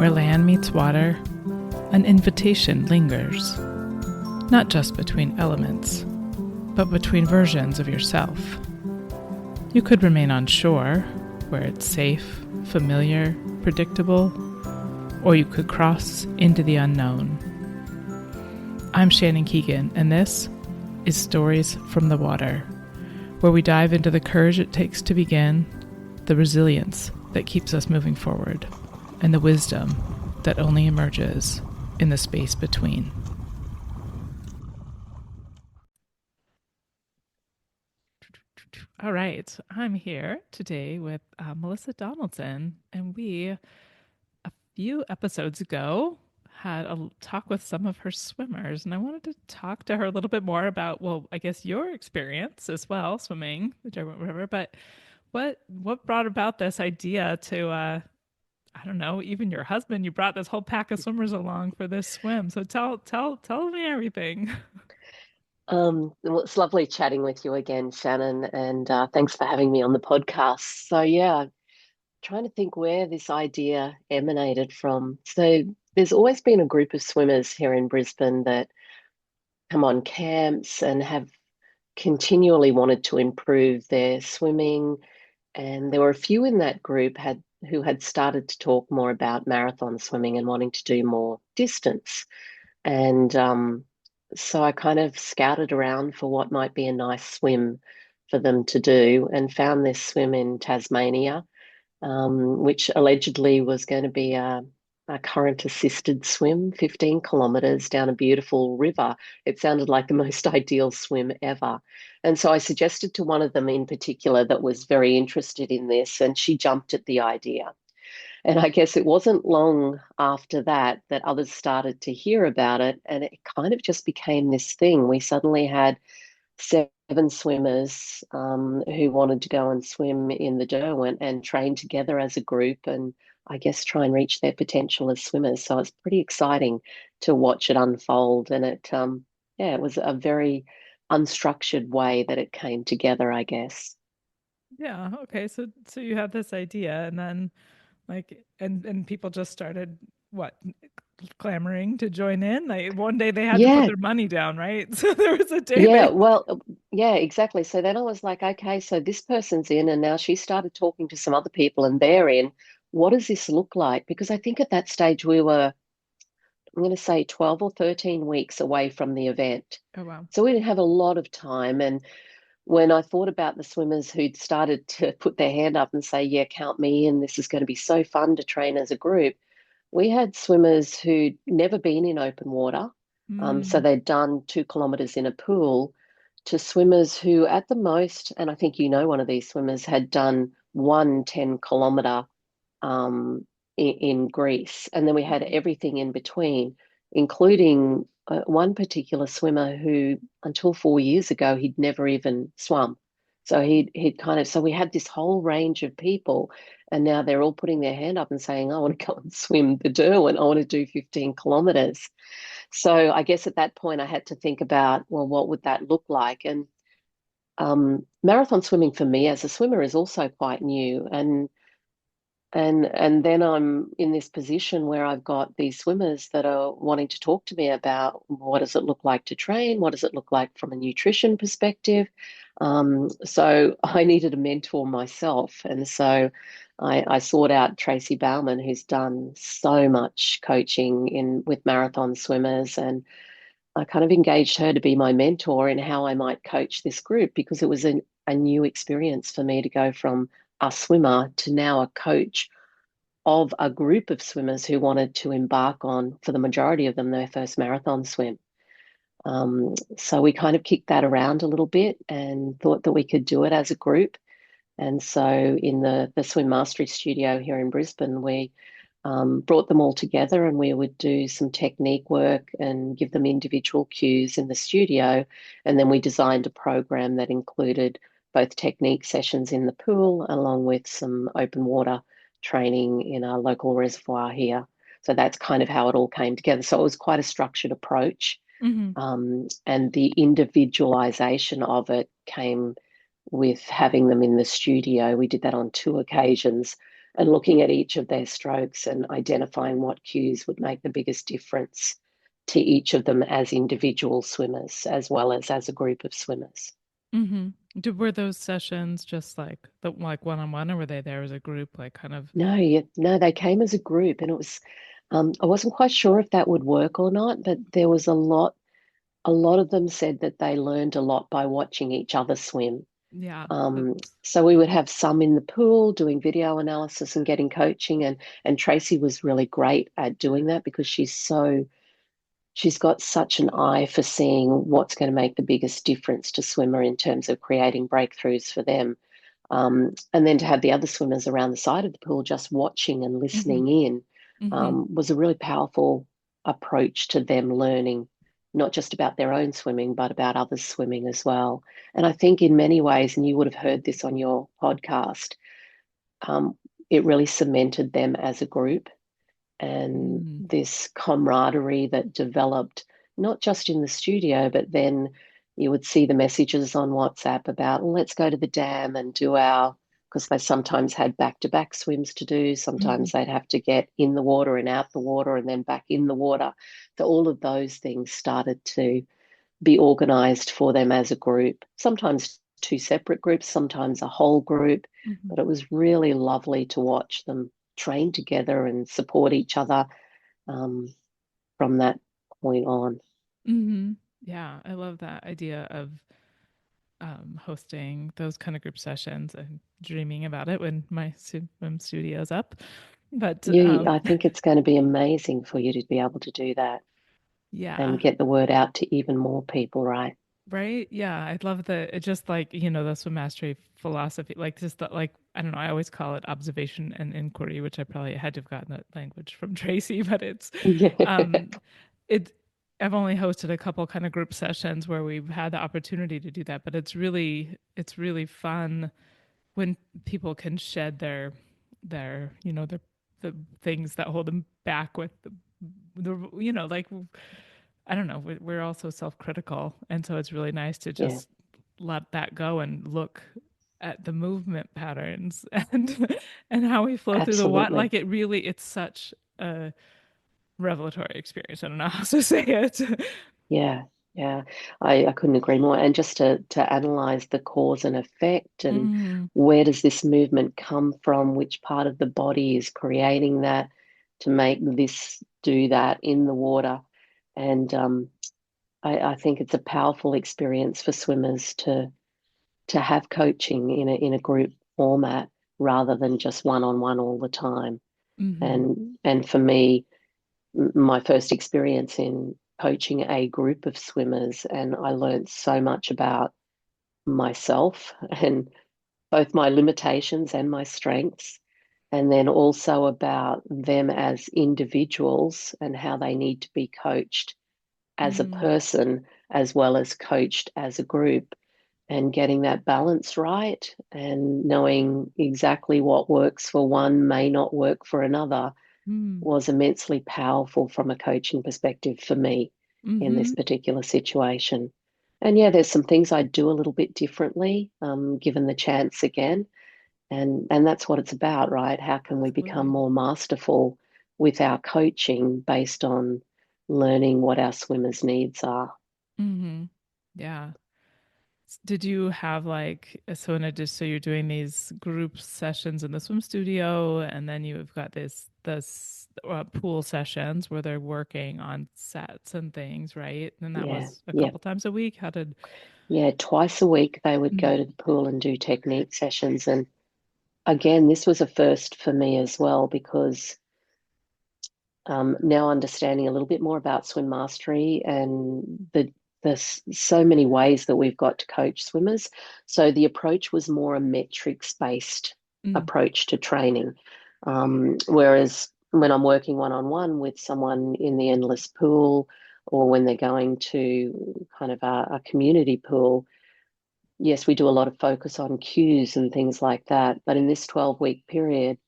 where land meets water, an invitation lingers, not just between elements, but between versions of yourself. You could remain on shore, where it's safe, familiar, predictable, or you could cross into the unknown. I'm Shannon Keegan, and this is Stories from the Water, where we dive into the courage it takes to begin, the resilience that keeps us moving forward, and the wisdom that only emerges in the space between. All right, I'm here today with Melissa Donaldson, and we, a few episodes ago, had a talk with some of her swimmers, and I wanted to talk to her a little bit more about, well, I guess your experience as well, swimming the Derwent River, but what brought about this idea to I don't know, even your husband, you brought this whole pack of swimmers along for this swim. So tell me everything. Well, it's lovely chatting with you again, Shannon, and thanks for having me on the podcast. So, yeah, trying to think where this idea emanated from. So, there's always been a group of swimmers here in Brisbane that come on camps and have continually wanted to improve their swimming. And there were a few in that group who had started to talk more about marathon swimming and wanting to do more distance. And so I kind of scouted around for what might be a nice swim for them to do and found this swim in Tasmania, which allegedly was going to be a current assisted swim, 15 kilometres down a beautiful river. It sounded like the most ideal swim ever. And so I suggested to one of them in particular that was very interested in this, and she jumped at the idea. And I guess it wasn't long after that that others started to hear about it, and it kind of just became this thing. We suddenly had 7 swimmers who wanted to go and swim in the Derwent and train together as a group, and I guess try and reach their potential as swimmers. So it's pretty exciting to watch it unfold, and it was a very unstructured way that it came together, I guess. Yeah, okay. So you had this idea and then and people just started what clamoring to join in. Like one day they had to put Yeah, their money down, right? So there was a day Yeah, they well, yeah, exactly. So then I was like, okay, so this person's in, and now she started talking to some other people, and they're in. What does this look like? Because I think at that stage we were, I'm going to say 12 or 13 weeks away from the event. Oh wow. So we didn't have a lot of time. And when I thought about the swimmers who'd started to put their hand up and say, yeah, count me in, this is going to be so fun to train as a group, we had swimmers who'd never been in open water. So Mm. they'd done 2 kilometers in a pool to swimmers who, at the most, and I think you know one of these swimmers, had done one 10 kilometer in Greece. And then we had everything in between, including one particular swimmer who, until 4 years ago, he'd never even swum. So he'd kind of, so we had this whole range of people, and now they're all putting their hand up and saying, I want to go and swim the Derwent. I want to do 15 kilometers. So I guess at that point I had to think about, well, what would that look like? And marathon swimming for me as a swimmer is also quite new. And then I'm in this position where I've got these swimmers that are wanting to talk to me about what does it look like to train? What does it look like from a nutrition perspective? So I needed a mentor myself. And so I sought out Tracy Bauman, who's done so much coaching in with marathon swimmers. And I kind of engaged her to be my mentor in how I might coach this group because it was a new experience for me to go from a swimmer to now a coach of a group of swimmers who wanted to embark on, for the majority of them, their first marathon swim. So we kind of kicked that around a little bit and thought that we could do it as a group. And so in the Swim Mastery Studio here in Brisbane, we brought them all together and we would do some technique work and give them individual cues in the studio. And then we designed a program that included both technique sessions in the pool along with some open water training in our local reservoir here. So that's kind of how it all came together. So it was quite a structured approach. Hmm. And the individualization of it came with having them in the studio. We did that on 2 occasions and looking at each of their strokes and identifying what cues would make the biggest difference to each of them as individual swimmers as well as a group of swimmers. Mm-hmm. Were those sessions just like the like one-on-one, or were they there as a group, like kind of? No, they came as a group, and it was. I wasn't quite sure if that would work or not, but there was a lot. A lot of them said that they learned a lot by watching each other swim. Yeah, Um, that's. so we would have some in the pool doing video analysis and getting coaching, and Tracy was really great at doing that because she's got such an eye for seeing what's going to make the biggest difference to swimmer in terms of creating breakthroughs for them. And then to have the other swimmers around the side of the pool just watching and Mm-hmm. listening in Mm-hmm. was a really powerful approach to them learning, not just about their own swimming, but about others' swimming as well. And I think in many ways, and you would have heard this on your podcast, um, it really cemented them as a group and Mm-hmm. this camaraderie that developed not just in the studio, but then you would see the messages on WhatsApp about, well, let's go to the dam and do our, because they sometimes had back-to-back swims to do. Mm-hmm. Sometimes they'd have to get in the water and out the water and then back in the water. So all of those things started to be organized for them as a group, sometimes two separate groups, sometimes a whole group. Mm-hmm. But it was really lovely to watch them train together and support each other um, from that point on. Mm-hmm. Yeah, I love that idea of hosting those kind of group sessions and dreaming about it when my swim studio's up. But I think it's going to be amazing for you to be able to do that and yeah, get the word out to even more people, right? right? Yeah, I love the it just like, the swim mastery philosophy, like just that, like, I don't know, I always call it observation and inquiry, which I probably had to have gotten that language from Tracy, but Yeah, um it I've only hosted a couple kind of group sessions where we've had the opportunity to do that, but it's really fun when people can shed their the things that hold them back with like I don't know, we're also self-critical, and so it's really nice to yeah, just let that go and look at the movement patterns and how we flow through the water. absolutely. Like it's such a revelatory experience. I don't know how to say it. Yeah, yeah, I couldn't agree more. And just to analyze the cause and effect and Mm, where does this movement come from, which part of the body is creating that to make this do that in the water. And I think it's a powerful experience for swimmers to have coaching in a group format rather than just one on one all the time. mm-hmm, And for me, my first experience in coaching a group of swimmers, and I learned so much about myself and both my limitations and my strengths, and then also about them as individuals and how they need to be coached as a mm, person as well as coached as a group, and getting that balance right and knowing exactly what works for one may not work for another mm, was immensely powerful from a coaching perspective for me in this mm-hmm. particular situation. And yeah, there's some things I do a little bit differently, given the chance again. And that's what it's about, right? How can we become Absolutely. more masterful with our coaching based on learning what our swimmers' needs are? Mm-hmm. Yeah. Did you have like so in addition, so you're doing these group sessions in the swim studio, and then you've got this pool sessions where they're working on sets and things, right? And that Yeah, was a yeah, couple times a week. How did? yeah. Twice a week they would Mm, go to the pool and do technique sessions. And again, this was a first for me as well because now understanding a little bit more about swim mastery and there's so many ways that we've got to coach swimmers. So the approach was more a metrics based mm, approach to training. Whereas when I'm working one on one with someone in the endless pool or when they're going to kind of a community pool, yes, we do a lot of focus on cues and things like that. But in this 12-week period,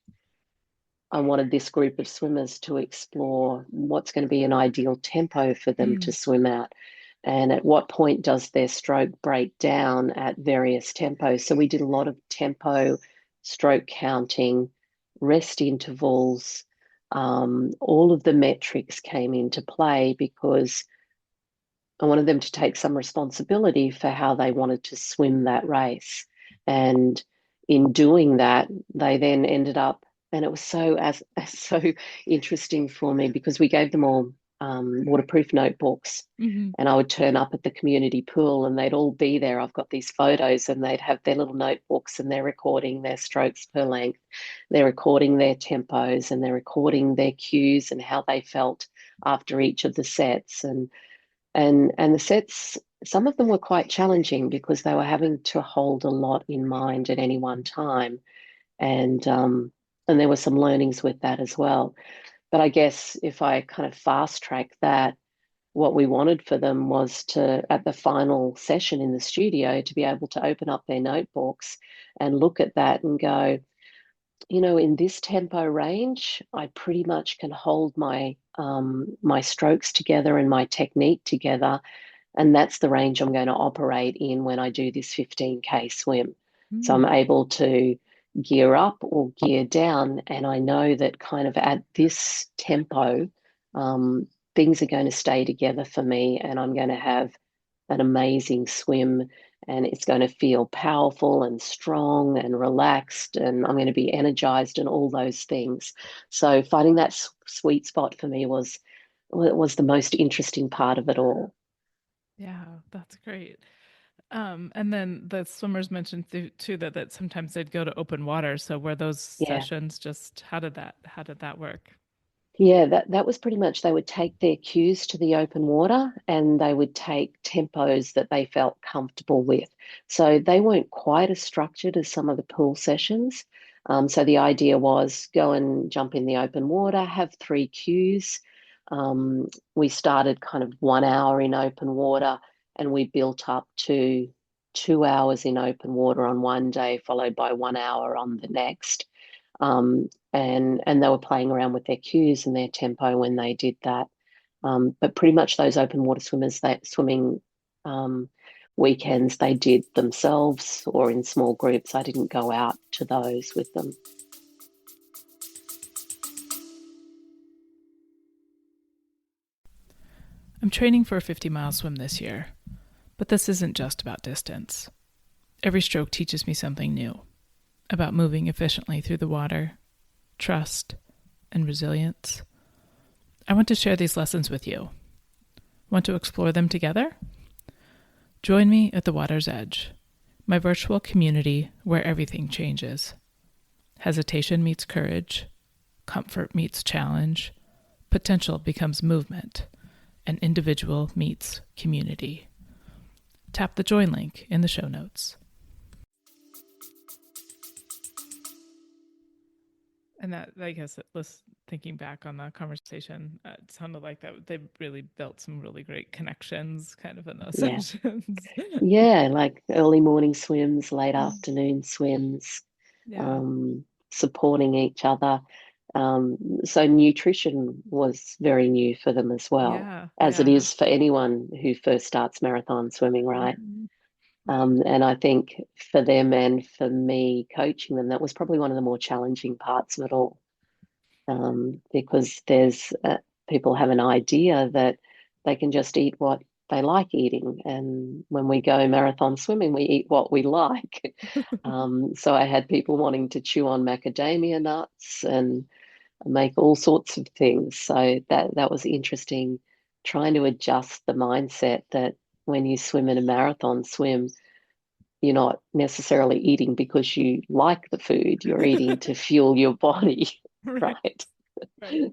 I wanted this group of swimmers to explore what's going to be an ideal tempo for them to mm, swim at. And at what point does their stroke break down at various tempos? So we did a lot of tempo, stroke counting, rest intervals, all of the metrics came into play because I wanted them to take some responsibility for how they wanted to swim that race. And in doing that, they then ended up, and it was so interesting for me because we gave them all waterproof notebooks, Hmm. and I would turn up at the community pool and they'd all be there. I've got these photos, and they'd have their little notebooks and they're recording their strokes per length, they're recording their tempos, and they're recording their cues and how they felt after each of the sets. And the sets, some of them were quite challenging because they were having to hold a lot in mind at any one time. And there were some learnings with that as well. But I guess if I kind of fast track that, what we wanted for them was to, at the final session in the studio, to be able to open up their notebooks and look at that and go, in this tempo range, I pretty much can hold my strokes together and my technique together, and that's the range I'm going to operate in when I do this 15K swim. So I'm Mm. able to gear up or gear down, and I know that kind of at this tempo, um, things are going to stay together for me, and I'm going to have an amazing swim, and it's going to feel powerful and strong and relaxed, and I'm going to be energized and all those things. So finding that sweet spot for me was the most interesting part of it all. Yeah, that's great. And then the swimmers mentioned too that sometimes they'd go to open water. So were those Yeah. sessions just how did that work? Yeah, that was pretty much they would take their cues to the open water and they would take tempos that they felt comfortable with. So they weren't quite as structured as some of the pool sessions. So the idea was go and jump in the open water, have three cues. We started kind of 1 hour in open water and we built up to 2 hours in open water on one day, followed by 1 hour on the next. And they were playing around with their cues and their tempo when they did that. But pretty much those open water swimmers, that swimming weekends, they did themselves or in small groups. I didn't go out to those with them. I'm training for a 50-mile swim this year, but this isn't just about distance. Every stroke teaches me something new about moving efficiently through the water, trust, and resilience. I want to share these lessons with you. Want to explore them together? Join me at the water's edge, my virtual community where everything changes. Hesitation meets courage, comfort meets challenge, potential becomes movement, and individual meets community. Tap the join link in the show notes. And that, I guess, thinking back on the conversation, it sounded like that they really built some really great connections kind of in those Yeah. sessions. Yeah, like early morning swims, late afternoon swims, Yeah. um, supporting each other. So nutrition was very new for them as well, Yeah. as it Yeah. is for anyone who first starts marathon swimming, right? Mhm. And I think for them and for me coaching them, that was probably one of the more challenging parts of it all, because there's people have an idea that they can just eat what they like eating, and when we go marathon swimming, we eat what we like. So I had people wanting to chew on macadamia nuts and make all sorts of things. So that was interesting, trying to adjust the mindset that when you swim in a marathon swim, you're not necessarily eating because you like the food, you're eating to fuel your body, Right. right? Right.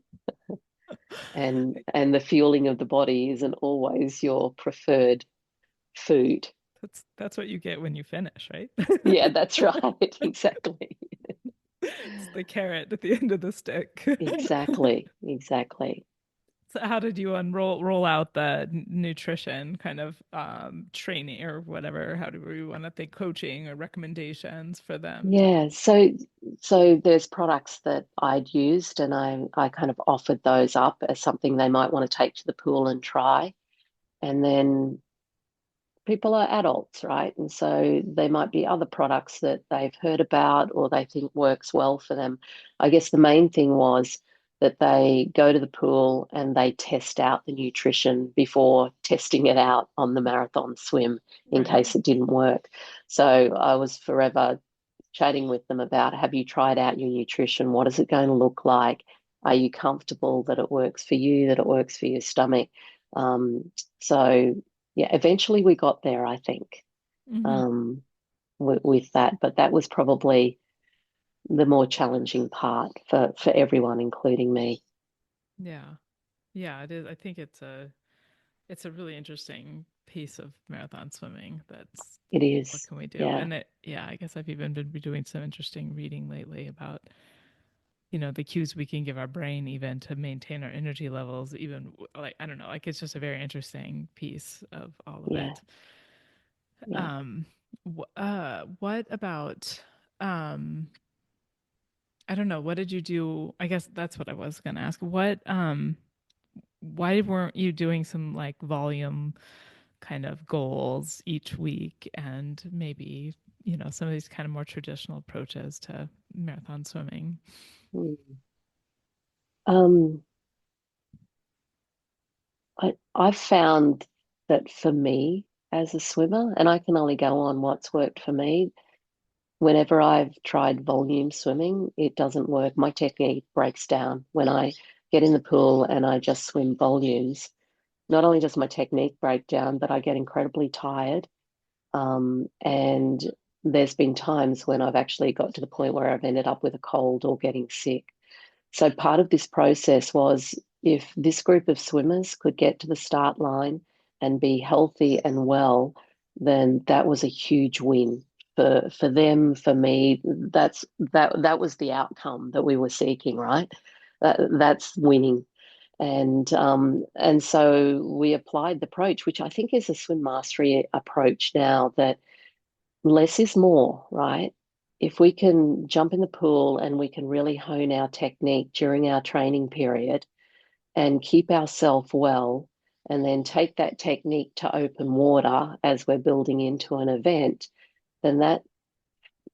And the fueling of the body isn't always your preferred food. That's what you get when you finish, right? Yeah, that's right. Exactly. It's the carrot at the end of the stick. Exactly. Exactly. So how did you roll out the nutrition kind of training or whatever? How do we want to think coaching or recommendations for them to? Yeah, so there's products that I'd used and I kind of offered those up as something they might want to take to the pool and try. And then people are adults, right? And so there might be other products that they've heard about or they think works well for them. I guess the main thing was that they go to the pool and they test out the nutrition before testing it out on the marathon swim in Right. case it didn't work. So I was forever chatting with them about, have you tried out your nutrition? What is it going to look like? Are you comfortable that it works for you, that it works for your stomach? So yeah, eventually we got there, I think, Hmm. um, with that. But that was probably the more challenging part for everyone, including me. Yeah. Yeah, it is. I think it's a really interesting piece of marathon swimming. That's It what is. can we do? Yeah. And yeah, I guess I've even been doing some interesting reading lately about, you know, the cues we can give our brain even to maintain our energy levels, even like, I don't know, like it's just a very interesting piece of all of Yeah. it. Yeah. Um, what about, um, I don't know, what did you do? I guess that's what I was going to ask. Why weren't you doing some like volume kind of goals each week and maybe, you know, some of these kind of more traditional approaches to marathon swimming? Mm. Um, I've found that for me as a swimmer, and I can only go on what's worked for me, whenever I've tried volume swimming, it doesn't work. My technique breaks down when I get in the pool and I just swim volumes. Not only does my technique break down, but I get incredibly tired. And there's been times when I've actually got to the point where I've ended up with a cold or getting sick. So part of this process was if this group of swimmers could get to the start line and be healthy and well, then that was a huge win for them, for me. That was the outcome that we were seeking, right? That's winning. And so we applied the approach, which I think is a swim mastery approach now, that less is more, right? If we can jump in the pool and we can really hone our technique during our training period and keep ourselves well, and then take that technique to open water as we're building into an event, then that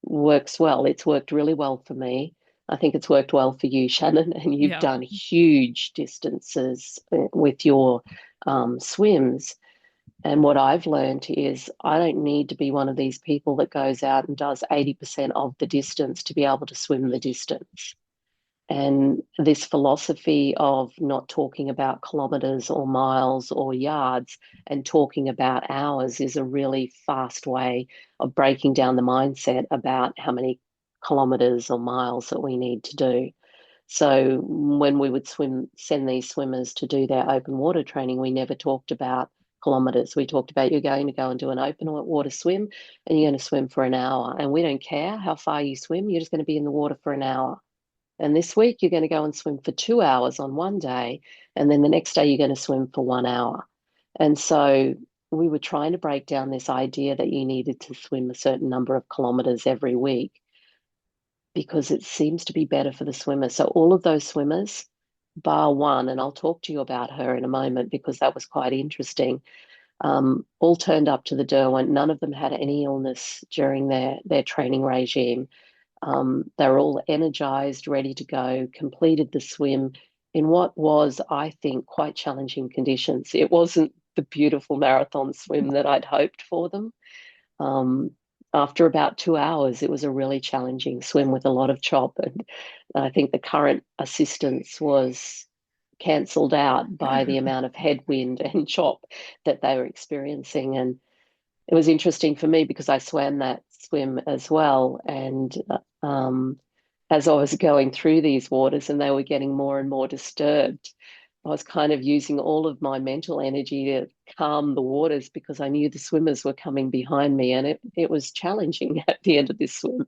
works well. It's worked really well for me. I think it's worked well for you, Shannon, and you've Yeah. done huge distances with your swims. And what I've learned is I don't need to be one of these people that goes out and does 80% of the distance to be able to swim the distance. And this philosophy of not talking about kilometers or miles or yards and talking about hours is a really fast way of breaking down the mindset about how many kilometers or miles that we need to do. So when we would send these swimmers to do their open water training, we never talked about kilometers. We talked about you're going to go and do an open water swim and you're going to swim for an hour. And we don't care how far you swim, you're just going to be in the water for an hour. And this week you're going to go and swim for 2 hours on one day. And then the next day you're going to swim for 1 hour. And so we were trying to break down this idea that you needed to swim a certain number of kilometers every week because it seems to be better for the swimmer. So all of those swimmers, bar one, and I'll talk to you about her in a moment because that was quite interesting, all turned up to the Derwent. None of them had any illness during their training regime. They were all energized, ready to go, completed the swim in what was, I think, quite challenging conditions. It wasn't the beautiful marathon swim that I'd hoped for them. Um, After about 2 hours, it was a really challenging swim with a lot of chop. And I think the current assistance was cancelled out by the amount of headwind and chop that they were experiencing. And it was interesting for me because I swam that swim as well. And as I was going through these waters and they were getting more and more disturbed, I was kind of using all of my mental energy to calm the waters because I knew the swimmers were coming behind me and it was challenging at the end of this swim.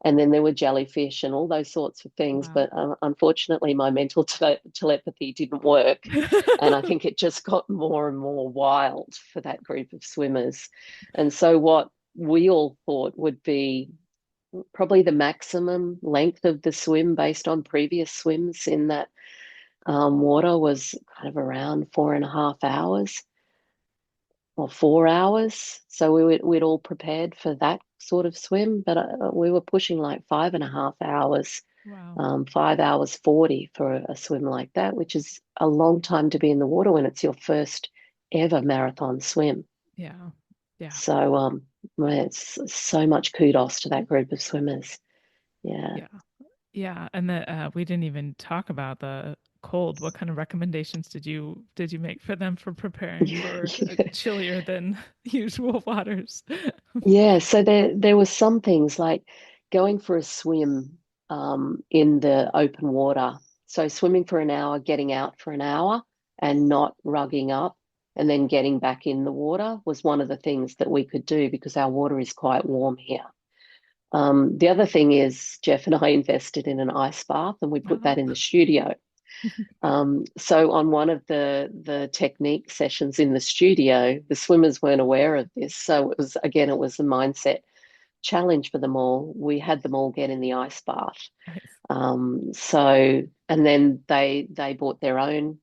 And then there were jellyfish and all those sorts of things. Wow. But unfortunately, my mental telepathy didn't work. And I think it just got more and more wild for that group of swimmers. And so, what we all thought would be probably the maximum length of the swim based on previous swims in that water was kind of around 4.5 hours. or 4 hours. So we'd all prepared for that sort of swim, but we were pushing like 5.5 hours, Wow. 5 hours 40 for a swim like that, which is a long time to be in the water when it's your first ever marathon swim. Yeah. Yeah. So well, it's so much kudos to that group of swimmers. Yeah. Yeah. Yeah. And that we didn't even talk about the cold. What kind of recommendations did you make for them for preparing for chillier than usual waters? Yeah, so there were some things like going for a swim in the open water. So swimming for an hour, getting out for an hour, and not rugging up, and then getting back in the water was one of the things that we could do because our water is quite warm here. The other thing is Jeff and I invested in an ice bath, and we put that Oh. in the studio. So on one of the technique sessions in the studio, the swimmers weren't aware of this. So it was a mindset challenge for them all. We had them all get in the ice bath. Nice. And then they bought their own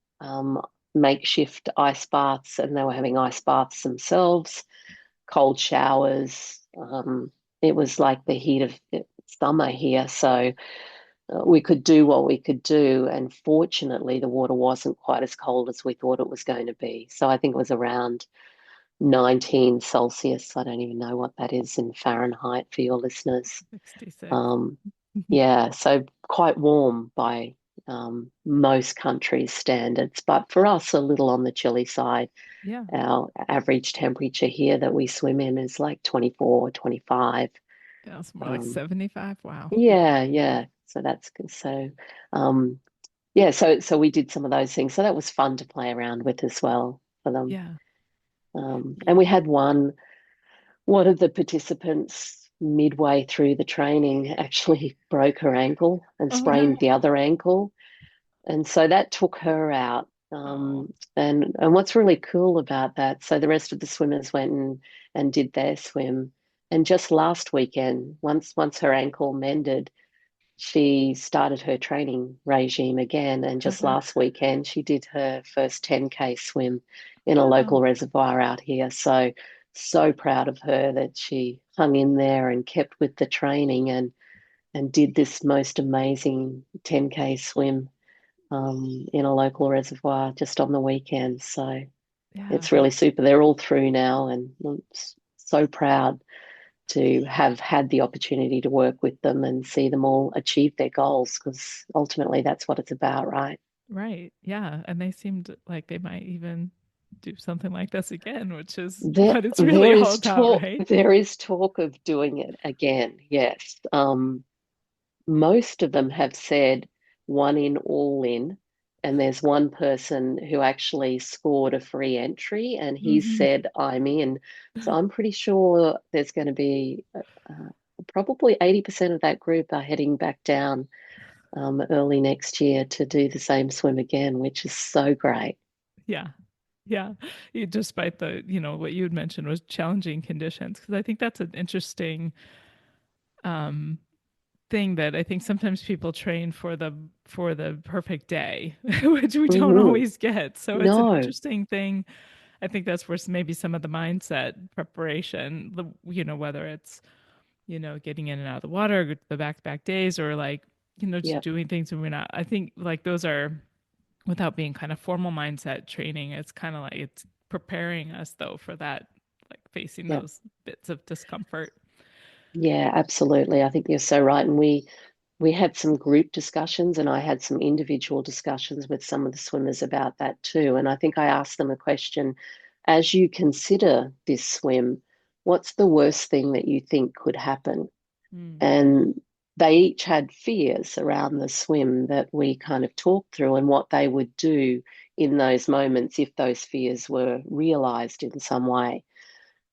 makeshift ice baths, and they were having ice baths themselves, cold showers. It was like the heat of summer here, so we could do what we could do. And fortunately, the water wasn't quite as cold as we thought it was going to be. So I think it was around 19 Celsius. I don't even know what that is in Fahrenheit for your listeners. 66. Um, yeah, so quite warm by most countries' standards, but for us, a little on the chilly side. Yeah. Our average temperature here that we swim in is like 24, 25. Yeah. It's more like Um, 75. Wow. Yeah. yeah, yeah. So that's good. So, yeah, so we did some of those things. So that was fun to play around with as well for them. Yeah. And we had one of the participants midway through the training actually broke her ankle and Oh no. sprained the other ankle. And so that took her out. Oh. And what's really cool about that, so the rest of the swimmers went and did their swim. And just last weekend, once her ankle mended, she started her training regime again. And just Okay. last weekend, she did her first 10K swim in a Oh. local reservoir out here. So, so proud of her that she hung in there and kept with the training and did this most amazing 10K swim in a local reservoir just on the weekend. So Yeah. it's really super. They're all through now, and I'm so proud to have had the opportunity to work with them and see them all achieve their goals because ultimately that's what it's about, right? Right. Yeah. And they seemed like they might even do something like this again, which is There, what it's really there all is about, talk. right? There is talk of doing it again. Yes. Most of them have said one in, all in. And there's one person who actually scored a free entry and he Hmm. said, I'm in. So I'm pretty sure there's going to be probably 80% of that group are heading back down early next year to do the same swim again, which is so great. Yeah. Yeah. Despite what you had mentioned was challenging conditions. Because I think that's an interesting um, thing that I think sometimes people train for the perfect day, which we don't Hmm. always get. So it's an No. interesting thing. I think that's where maybe some of the mindset preparation, whether it's, getting in and out of the water, the back to back days, or like, just Yep. doing things when we're not. I think like those are without being kind of formal mindset training. It's kind of like it's preparing us though for that, like facing Yep. those bits of discomfort. Yeah, absolutely. I think you're so right. And we had some group discussions and I had some individual discussions with some of the swimmers about that too. And I think I asked them a question, as you consider this swim, what's the worst thing that you think could happen? Mm. And they each had fears around the swim that we kind of talked through and what they would do in those moments if those fears were realized in some way.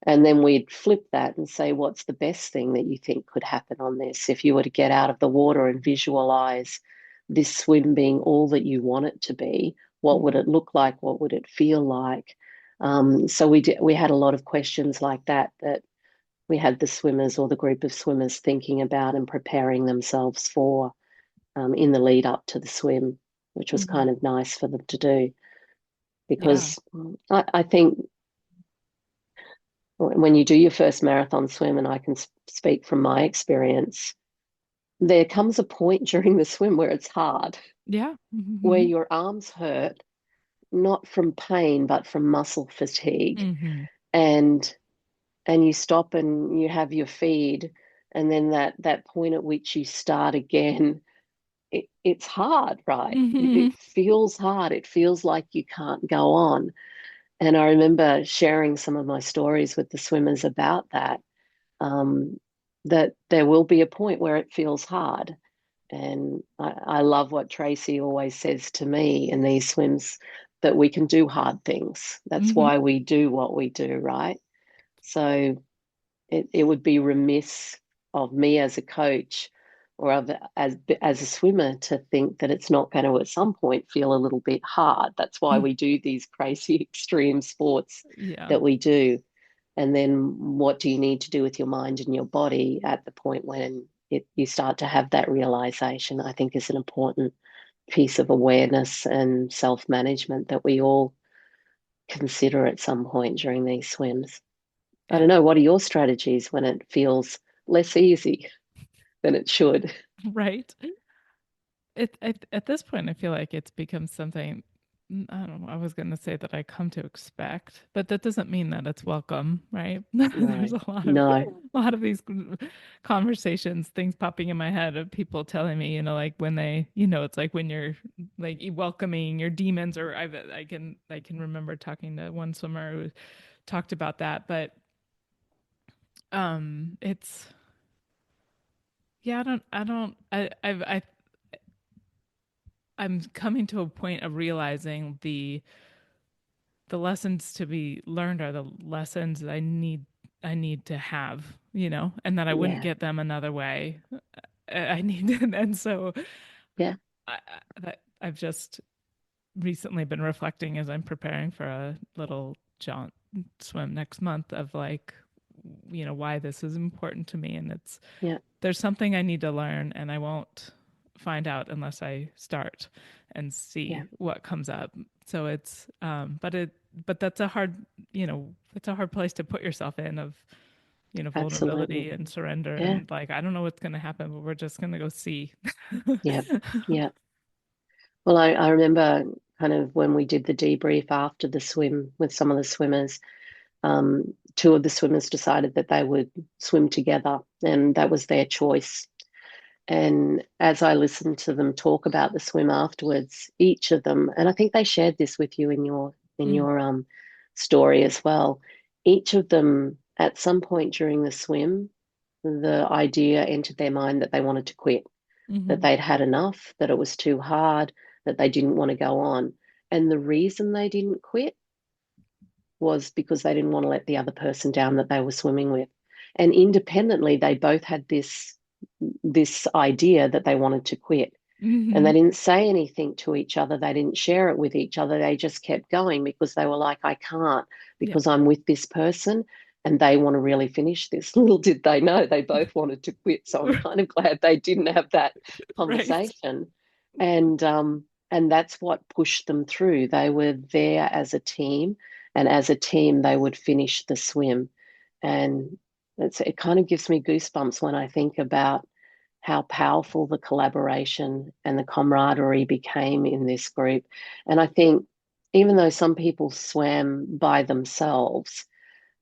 And then we'd flip that and say, what's the best thing that you think could happen on this? If you were to get out of the water and visualize this swim being all that you want it to be, what would Mm. it look like? What would it feel like? So we had a lot of questions like that we had the swimmers or the group of swimmers thinking about and preparing themselves for in the lead up to the swim, which was Mhm. kind of nice for them to do Yeah. because I think when you do your first marathon swim, and I can speak from my experience, there comes a point during the swim where it's hard, Yeah. where Hmm. your arms hurt, not from pain, but from muscle fatigue. Hmm. And you stop and you have your feed, and then that point at which you start again, it's hard, right? Hmm. It feels hard. It feels like you can't go on. And I remember sharing some of my stories with the swimmers about that, um, that there will be a point where it feels hard. And I love what Tracy always says to me in these swims, that we can do hard things. That's Hmm. why we do what we do, right? So it would be remiss of me as a coach or as a swimmer to think that it's not going to at some point feel a little bit hard. That's why we do these crazy extreme sports Yeah. that we do. And then what do you need to do with your mind and your body at the point when you start to have that realization? I think is an important piece of awareness and self-management that we all consider at some point during these swims. I Yeah. don't know, what are your strategies when it feels less easy than it should? Right. At this point, I feel like it's become something. I don't know. I was going to say that I come to expect, but that doesn't mean that it's welcome, right? There's No, a no, lot of these conversations, things popping in my head of people telling me, like when they, it's like when you're like welcoming your demons, or I can remember talking to one swimmer who talked about that, but it's yeah, I'm coming to a point of realizing the lessons to be learned are the lessons that I need to have, and that I wouldn't yeah, get them another way. I need and so yeah, I've just recently been reflecting as I'm preparing for a little jaunt swim next month of like, why this is important to me, and yeah, there's something I need to learn, and I won't find out unless I start and yeah, see what comes up. So but that's a hard, it's a hard place to put yourself in of, absolutely. vulnerability and surrender. Yeah, And like, I don't know what's going to happen, but we're just going to go see. yeah, yeah. Well, I remember kind of when we did the debrief after the swim with some of the swimmers, two of the swimmers decided that they would swim together, and that was their choice. And as I listened to them talk about the swim afterwards, each of them, and I think they shared this with you in your in Mm-hmm. your story as well, each of them at some point during the swim, the idea entered their mind that they wanted to quit, that Mm-hmm. they'd had enough, that it was too hard, that they didn't want to go on. And the reason they didn't quit was because they didn't want to let the other person down that they were swimming with. And independently, they both had this idea that they wanted to quit. And they Mm-hmm. didn't say anything to each other. They didn't share it with each other. They just kept going because they were like, I can't, Yeah. because I'm with this person and they want to really finish this. Little did they know they both wanted to quit. So I'm kind of glad they didn't have that Right. conversation. And that's what pushed them through. They were there as a team, and as a team, they would finish the swim. And it kind of gives me goosebumps when I think about how powerful the collaboration and the camaraderie became in this group. And I think even though some people swam by themselves,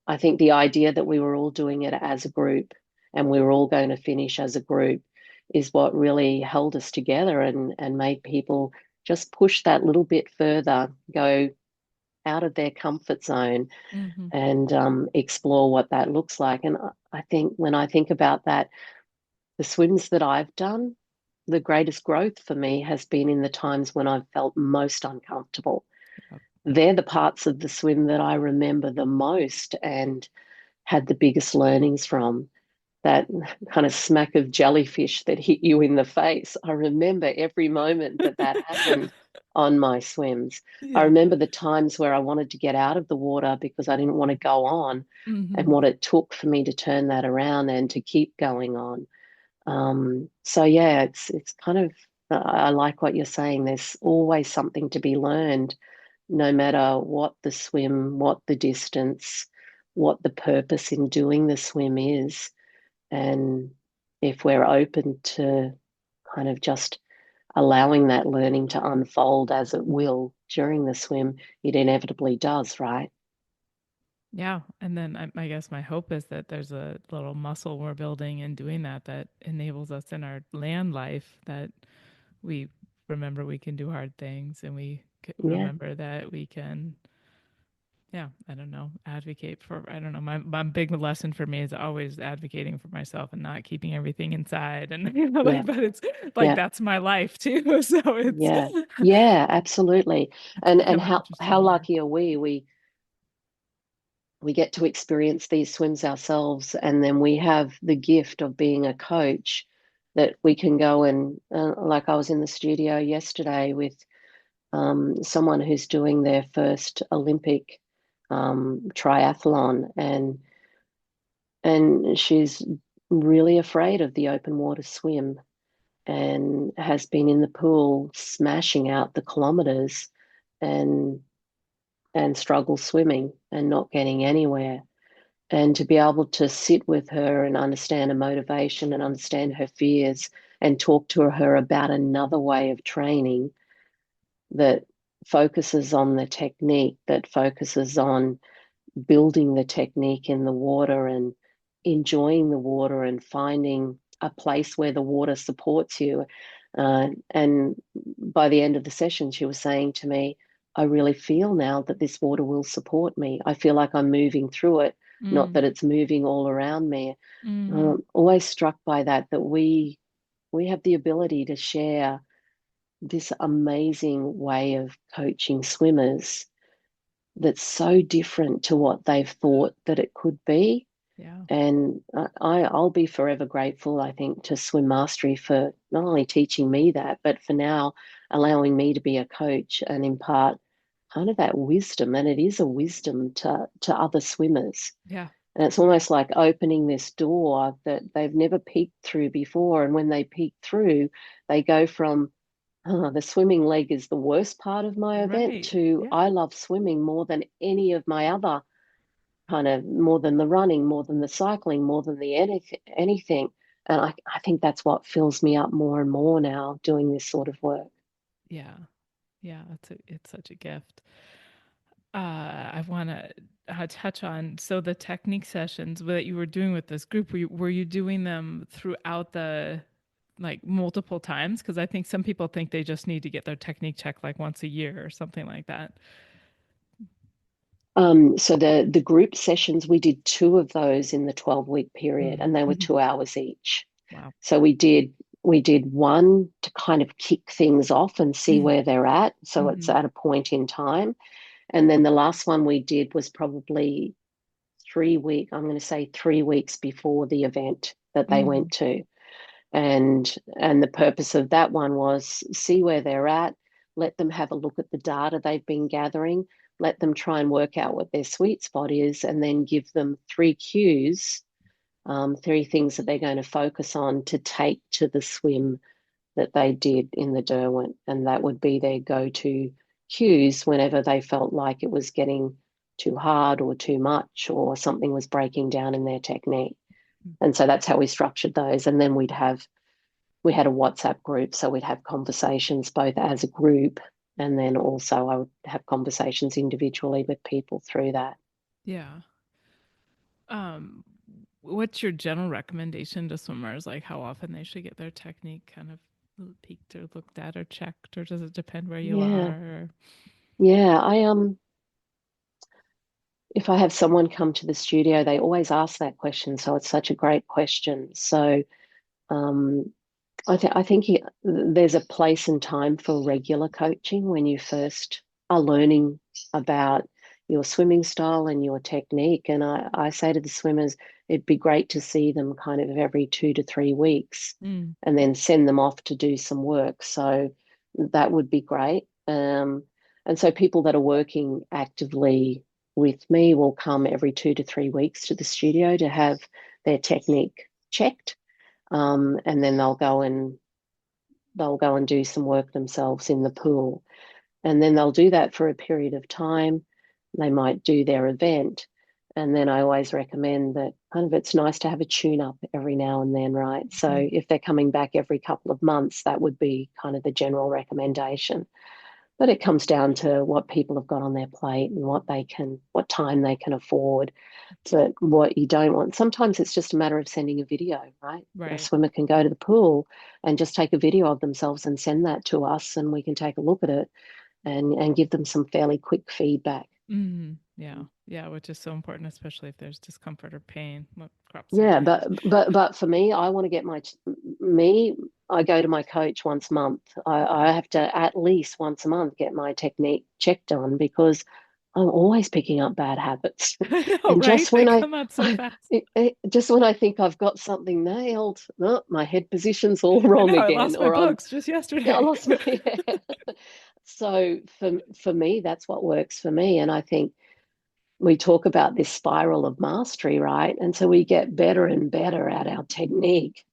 I think the idea that we were all doing it as a group and we were all going to finish as a group is what really held us together and made people just push that little bit further, go out of their comfort zone Mm-hmm. and explore what that looks like. And I think when I think about that, the swims that I've done, the greatest growth for me has been in the times when I've felt most uncomfortable. Yep. They're the parts of the swim that I remember the most and had the biggest learnings from. That kind of smack of jellyfish that hit you in the face. I remember every moment that that happened on my swims. I Yeah. remember the times where I wanted to get out of the water because I didn't want to go on, and Mm-hmm. what it took for me to turn that around and to keep going on. So yeah, it's kind of I like what you're saying. There's always something to be learned, no matter what the swim, what the distance, what the purpose in doing the swim is. And if we're open to kind of just allowing that learning to unfold as it will during the swim, it inevitably does, right? Yeah. And then I guess my hope is that there's a little muscle we're building in doing that that enables us in our land life that we remember we can do hard things and we Yeah, remember that we can, yeah, I don't know, advocate for, I don't know. My big lesson for me is always advocating for myself and not keeping everything inside. And, yeah, but it's like, yeah, that's my life too. So it's, yeah, yeah, absolutely. it's And become an how interesting work. lucky are we get to experience these swims ourselves, and then we have the gift of being a coach that we can go and like I was in the studio yesterday with someone who's doing their first Olympic triathlon, and she's really afraid of the open water swim and has been in the pool smashing out the kilometers and struggles swimming and not getting anywhere. And to be able to sit with her and understand her motivation and understand her fears and talk to her about another way of training that focuses on the technique, that focuses on building the technique in the water and enjoying the water and finding a place where the water supports you. And by the end of the session, she was saying to me, I really feel now that this water will support me. I feel like I'm moving through it, not Mm, that it's moving all around me. mm-hmm. Always struck by that, that we have the ability to share this amazing way of coaching swimmers that's so different to what they've thought that it could be. Yeah. And I'll be forever grateful, I think, to Swim Mastery for not only teaching me that, but for now allowing me to be a coach and impart kind of that wisdom. And it is a wisdom to other swimmers. Yeah. And it's almost like opening this door that they've never peeked through before. And when they peek through, they go from the swimming leg is the worst part of my event Right. to Yeah. I love swimming more than any of my other kind of more than the running, more than the cycling, more than the anything. And I think that's what fills me up more and more now doing this sort of work. Yeah. Yeah. It's such a gift. I want to touch on so the technique sessions that you were doing with this group. Were you doing them throughout the like multiple times? Because I think some people think they just need to get their technique checked like once a year or something like that. So the group sessions, we did two of those in the 12-week period, Mm. and they were 2 hours each. Wow. So we did one to kind of kick things off and see Mm. where they're at. So it's Hmm. at a point in time. And then the last one we did was probably I'm going to say 3 weeks before the event that they Mm. went to. And the purpose of that one was see where they're at, let them have a look at the data they've been gathering, let them try and work out what their sweet spot is, and then give them three cues, three things that they're going to focus on to take to the swim that they did in the Derwent. And that would be their go-to cues whenever they felt like it was getting too hard or too much or something was breaking down in their technique. And so that's how we structured those. And then we had a WhatsApp group, so we'd have conversations both as a group, and then also I would have conversations individually with people through that. Yeah. Um, what's your general recommendation to swimmers? Like how often they should get their technique kind of peeked or looked at or checked, or does it depend where you Yeah, are? yeah. If I have someone come to the studio, they always ask that question, so it's such a great question. So um, I think there's a place and time for regular coaching when you first are learning about your swimming style and your technique. And I say to the swimmers, it'd be great to see them kind of every 2 to 3 weeks Mm. and then send them off to do some work. So that would be great. And so people that are working actively with me will come every 2 to 3 weeks to the studio to have their technique checked. And then they'll go and do some work themselves in the pool. And then they'll do that for a period of time. They might do their event. And then I always recommend that kind of it's nice to have a tune up every now and then, right? So Mhm. if they're coming back every couple of months, that would be kind of the general recommendation. But it comes down to what people have got on their plate and what time they can afford. But what you don't want, sometimes it's just a matter of sending a video, right? A Right. swimmer can go to the pool and just take a video of themselves and send that to us, and we can take a look at it and give them some fairly quick feedback. Yeah. Yeah, which is so important, especially if there's discomfort or pain, what Krux Yeah, again. but for me, I want to get me. I go to my coach once a month. I have to at least once a month get my technique checked on because I'm always picking up bad habits. I know, And right? They come up so fast. just when I think I've got something nailed, oh, my head position's all I wrong know, I again, lost my or books just I yesterday. lost my yeah. So for me, that's what works for me, and I think we talk about this spiral of mastery, right? And so we get better and better at our technique.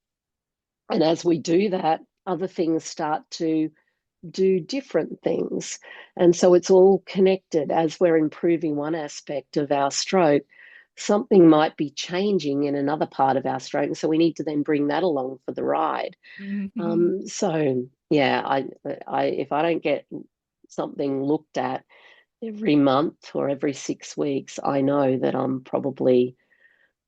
And as we do that, other things start to do different things. And so it's all connected. As we're improving one aspect of our stroke, something might be changing in another part of our stroke. And so we need to then bring that along for the ride. Hmm. So yeah, if I don't get something looked at every month or every 6 weeks, I know that I'm probably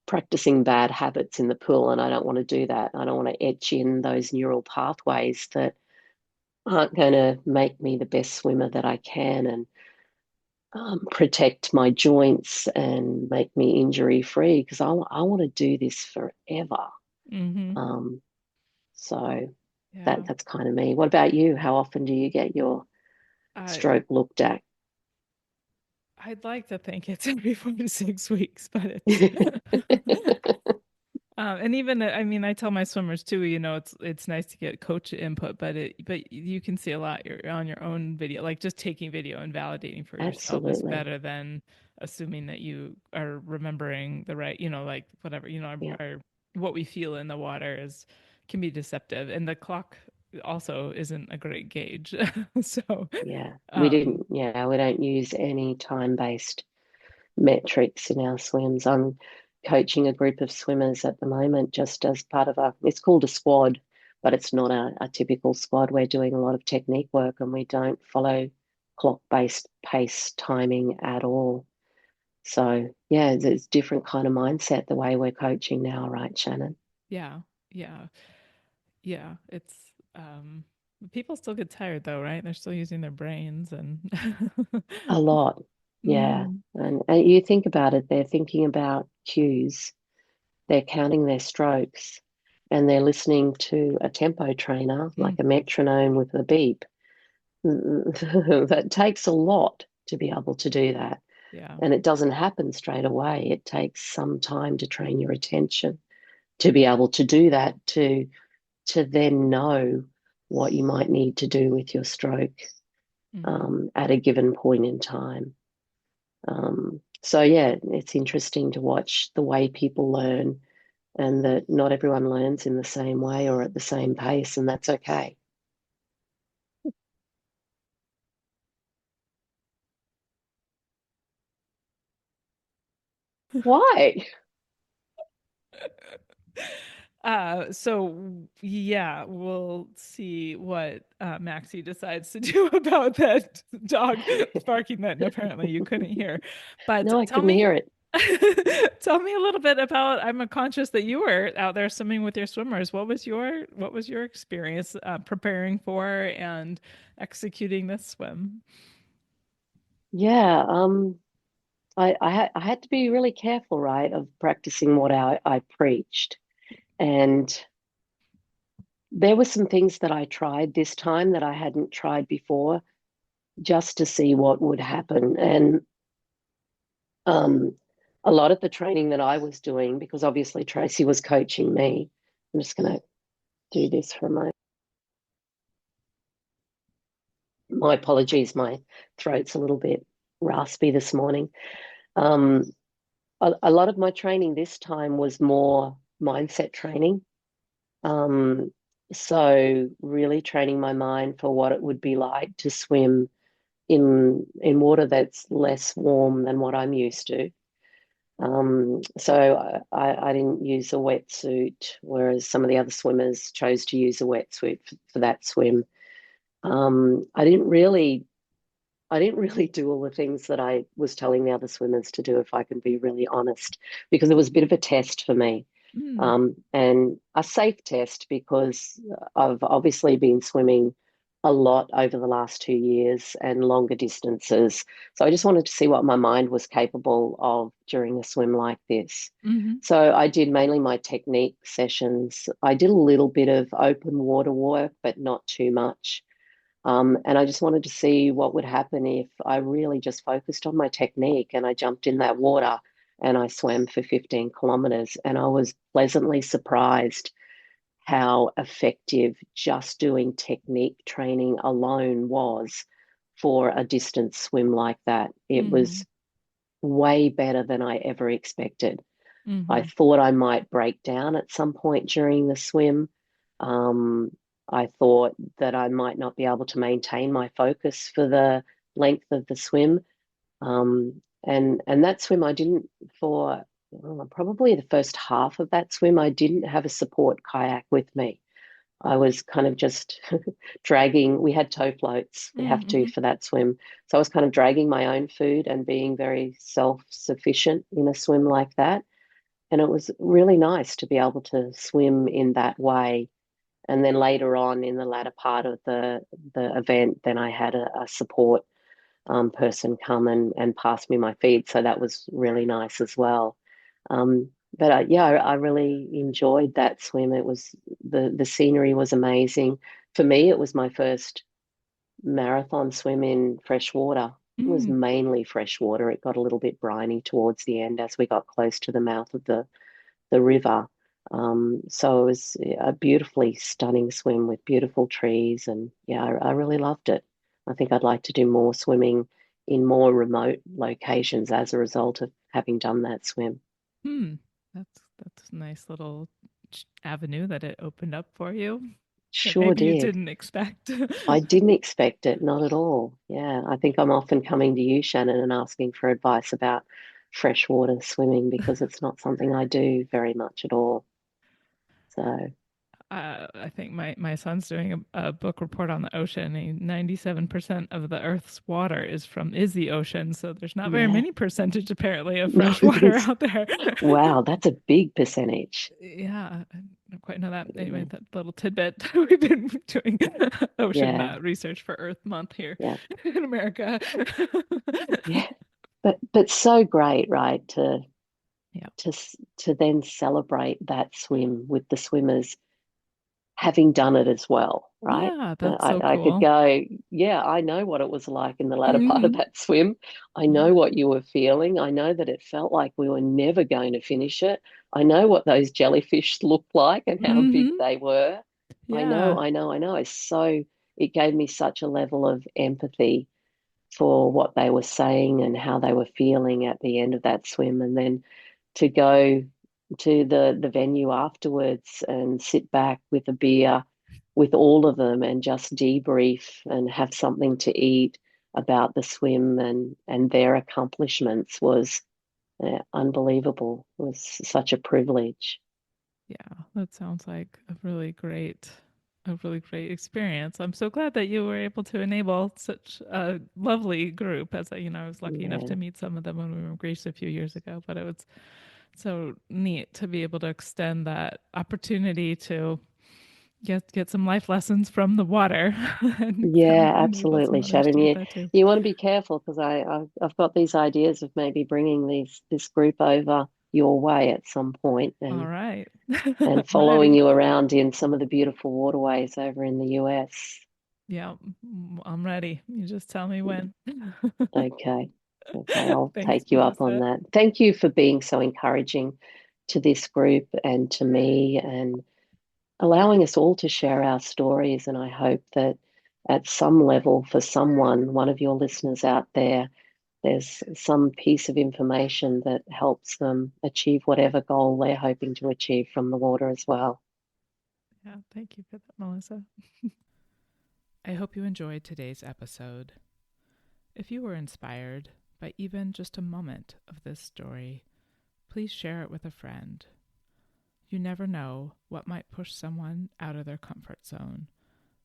practicing bad habits in the pool, and I don't want to do that. I don't want to etch in those neural pathways that aren't going to make me the best swimmer that I can and protect my joints and make me injury free because I want to do this forever. Hmm. Um, so Yeah. that's kind of me. What about you? How often do you get your Uh, stroke looked at? I'd like to think it's every 4 to 6 weeks, but it's and even I mean, I tell my swimmers too, it's nice to get coach input, but you can see a lot on your own video, like just taking video and validating for yourself is Absolutely. better than assuming that you are remembering the right, like whatever, Yeah. what we feel in the water is can be deceptive, and the clock also isn't a great gauge. So, Yeah. um, We don't use any time-based metrics in our swims. I'm coaching a group of swimmers at the moment just as part of it's called a squad, but it's not a typical squad. We're doing a lot of technique work and we don't follow clock-based pace timing at all. So yeah, it's a different kind of mindset the way we're coaching now, right, Shannon? yeah, yeah. Yeah, it's people still get tired though, right? They're still using their brains and A lot. Yeah. mm, And you think about it, they're thinking about cues, they're counting their strokes, and they're listening to a tempo trainer, like mm, a metronome with a beep. That takes a lot to be able to do that. yeah. And it doesn't happen straight away. It takes some time to train your attention to be able to do that, to then know what you might need to do with your stroke Hmm. at a given point in time. So yeah, it's interesting to watch the way people learn and that not everyone learns in the same way or at the same pace, and that's okay. Why? So yeah, we'll see what Maxie decides to do about that dog barking that apparently you couldn't hear. But No, I tell couldn't me, hear it. tell me a little bit about. I'm conscious that you were out there swimming with your swimmers. What was your experience preparing for and executing this swim? Yeah, I had to be really careful, right, of practicing what I preached. And there were some things that I tried this time that I hadn't tried before just to see what would happen. And um, a lot of the training that I was doing, because obviously Tracy was coaching me, I'm just going to do this for my apologies. My throat's a little bit raspy this morning. Um, a lot of my training this time was more mindset training. Um, so really training my mind for what it would be like to swim in water that's less warm than what I'm used to. So I didn't use a wetsuit, whereas some of the other swimmers chose to use a wetsuit for that swim. I didn't really do all the things that I was telling the other swimmers to do, if I can be really honest, because it was a bit of a test for me. Mm. And a safe test because I've obviously been swimming a lot over the last 2 years and longer distances. So I just wanted to see what my mind was capable of during a swim like this. Mm-hmm. So I did mainly my technique sessions. I did a little bit of open water work, but not too much. And I just wanted to see what would happen if I really just focused on my technique and I jumped in that water and I swam for 15 kilometers. And I was pleasantly surprised how effective just doing technique training alone was for a distance swim like that. It Mm-hmm. was way better than I ever expected. I Mm-hmm. thought I might break down at some point during the swim. Um, I thought that I might not be able to maintain my focus for the length of the swim. And that swim, I didn't for probably the first half of that swim, I didn't have a support kayak with me. I was kind of just dragging. We had tow floats. We have to Mm-hmm. for that swim. So I was kind of dragging my own food and being very self-sufficient in a swim like that. And it was really nice to be able to swim in that way. And then later on in the latter part of the event, then I had a support person come and pass me my feed. So that was really nice as well. But yeah, I really enjoyed that swim. It was the scenery was amazing. For me, it was my first marathon swim in fresh water. It was Mm. mainly fresh water. It got a little bit briny towards the end as we got close to the mouth of the river. So it was a beautifully stunning swim with beautiful trees, and yeah, I really loved it. I think I'd like to do more swimming in more remote locations as a result of having done that swim. Hmm. That's a nice little avenue that it opened up for you that Sure maybe you did. didn't expect. I didn't expect it, not at all. Yeah, I think I'm often coming to you, Shannon, and asking for advice about freshwater swimming because it's not something I do very much at all. So, I think my son's doing a book report on the ocean. And 97% of the Earth's water is the ocean, so there's not very yeah, many percentage apparently of no, fresh water there's out there. wow, that's a big percentage. Yeah, I don't quite know that. Anyway, Yeah, that little tidbit. We've been doing ocean yeah, research for Earth Month here yeah, in America. yeah. But so great, right? Yeah. To then celebrate that swim with the swimmers having done it as well, right? Yeah, that's so I could cool. go, yeah, I know what it was like in the latter part of Hmm. that swim. I know Yeah. what you were feeling. I know that it felt like we were never going to finish it. I know what those jellyfish looked like and how big Hmm. they were. Yeah. I know. So it gave me such a level of empathy for what they were saying and how they were feeling at the end of that swim. And then to go to the venue afterwards and sit back with a beer with all of them and just debrief and have something to eat about the swim and their accomplishments was unbelievable. It was such a privilege. Yeah, that sounds like a really great experience. I'm so glad that you were able to enable such a lovely group. As I was lucky enough to Yeah, meet some of them when we were in Greece a few years ago, but it was so neat to be able to extend that opportunity to get some life lessons from the water and yeah, enable some absolutely, others Shannon. to get You that too. you want to be careful because I've got these ideas of maybe bringing this group over your way at some point All right. and I'm following ready. you around in some of the beautiful waterways over in the US. Yeah, I'm ready. You just tell me when. Okay. Okay, I'll Thanks, take you up on Melissa. that. Thank you for being so encouraging to this group and to me and allowing us all to share our stories. And I hope that at some level, for someone, one of your listeners out there, there's some piece of information that helps them achieve whatever goal they're hoping to achieve from the water as well. Yeah, thank you for that, Melissa. I hope you enjoyed today's episode. If you were inspired by even just a moment of this story, please share it with a friend. You never know what might push someone out of their comfort zone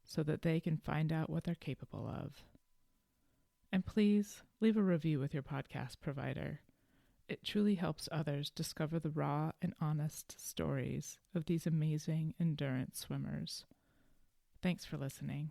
so that they can find out what they're capable of. And please leave a review with your podcast provider. It truly helps others discover the raw and honest stories of these amazing endurance swimmers. Thanks for listening.